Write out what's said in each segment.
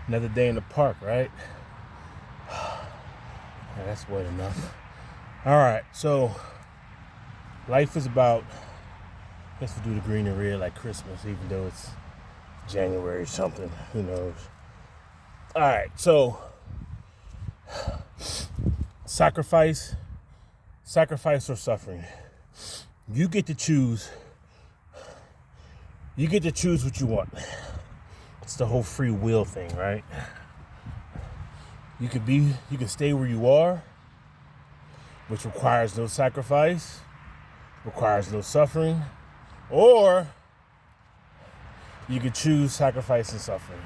Another day in the park, right? Yeah, that's way enough. All right, so life is about, I guess we do the green and red like Christmas, even though it's January or something. Who knows? All right, so sacrifice or suffering. You get to choose. You get to choose what you want. It's the whole free will thing, right? You can stay where you are, which requires no sacrifice, requires no suffering, or you can choose sacrifice and suffering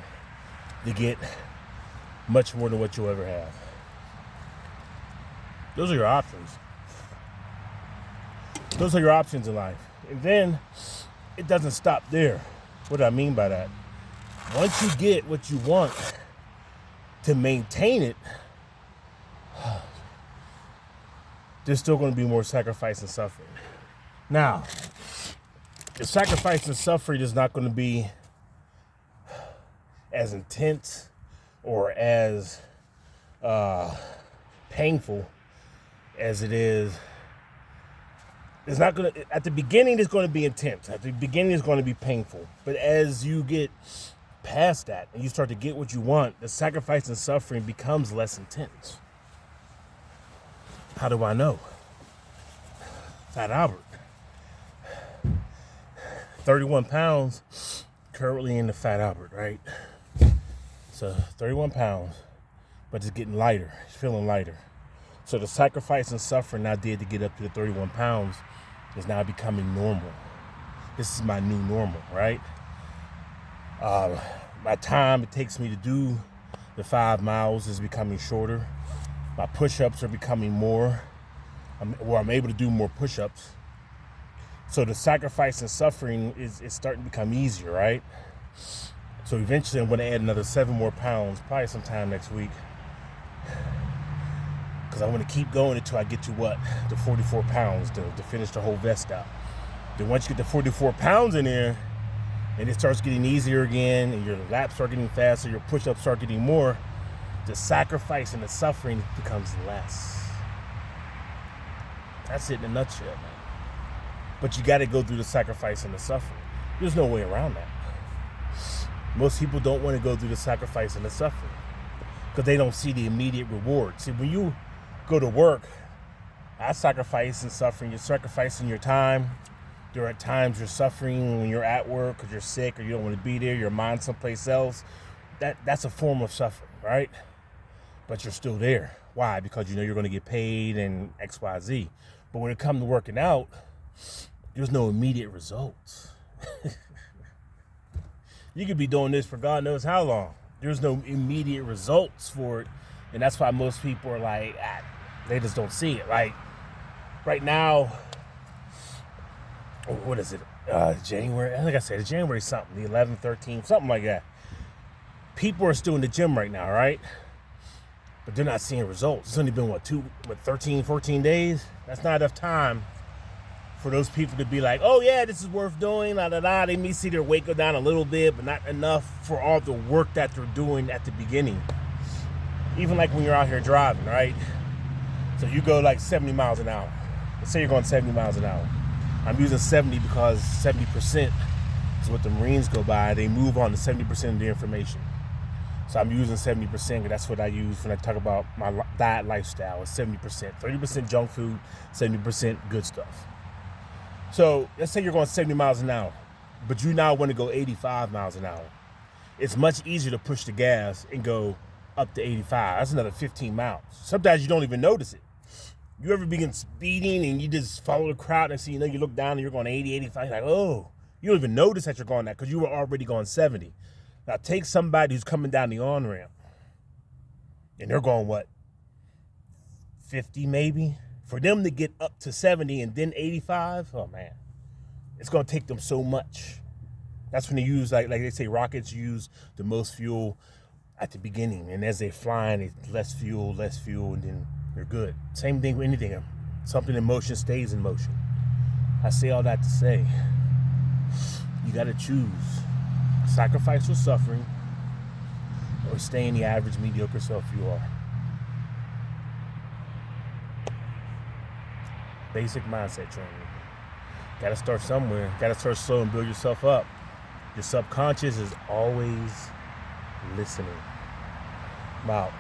to get much more than what you'll ever have. Those are your options. Those are your options in life. And then it doesn't stop there. What do I mean by that? Once you get what you want, to maintain it, there's still going to be more sacrifice and suffering. Now, the sacrifice and suffering is not going to be as intense or as painful as it is. It's not going to, at the beginning, it's going to be intense. At the beginning, it's going to be painful. But as you get past that and you start to get what you want, the sacrifice and suffering becomes less intense. How do I know? Fat Albert. 31 pounds, currently in the Fat Albert, right? So 31 pounds, but it's getting lighter. It's feeling lighter. So the sacrifice and suffering I did to get up to the 31 pounds is now becoming normal. This is my new normal, right? My time it takes me to do the 5 miles is becoming shorter. My push-ups are becoming more, I'm able to do more push-ups. So the sacrifice and suffering is starting to become easier, right? So eventually I'm going to add another 7 more pounds, probably sometime next week. Because I want to keep going until I get to the 44 pounds to finish the whole vest out. Then once you get the 44 pounds in there, and it starts getting easier again, and your laps start getting faster, your push-ups start getting more, the sacrifice and the suffering becomes less. That's it in a nutshell, man. But you got to go through the sacrifice and the suffering. There's no way around that. Most people don't want to go through the sacrifice and the suffering because they don't see the immediate reward. See, when you go to work, I sacrifice and suffering. You're sacrificing your time. There are times you're suffering when you're at work because you're sick or you don't want to be there. Your mind's someplace else. That's a form of suffering, right? But you're still there. Why? Because you know you're going to get paid and X, Y, Z. But when it comes to working out, there's no immediate results. You could be doing this for God knows how long. There's no immediate results for it. And that's why most people are like, they just don't see it. Like right now, what is it? January, like I said, it's January something, the 11th, 13th, something like that. People are still in the gym right now, right? But they're not seeing results. It's only been, 13, 14 days? That's not enough time for those people to be like, oh yeah, this is worth doing, They may see their weight go down a little bit, but not enough for all the work that they're doing at the beginning. Even like when you're out here driving, right? So you go like 70 miles an hour. Let's say you're going 70 miles an hour. I'm using 70 because 70% is what the Marines go by. They move on to 70% of the information. So I'm using 70% because that's what I use when I talk about my diet lifestyle. It's 70%. 30% junk food, 70% good stuff. So let's say you're going 70 miles an hour, but you now want to go 85 miles an hour. It's much easier to push the gas and go up to 85. That's another 15 miles. Sometimes you don't even notice it. You ever begin speeding and you just follow the crowd and see, you look down and you're going 80, 85. You're like, oh, you don't even notice that you're going that because you were already going 70. Now take somebody who's coming down the on-ramp and they're going 50 maybe? For them to get up to 70 and then 85, oh man, it's going to take them so much. That's when they use, like they say, rockets use the most fuel at the beginning. And as they're flying, it's less fuel, and then you're good. Same thing with anything. Something in motion stays in motion. I say all that to say, you got to choose sacrifice or suffering, or staying the average mediocre self you are. Basic mindset training. Gotta start somewhere. Gotta start slow and build yourself up. Your subconscious is always listening. I'm out.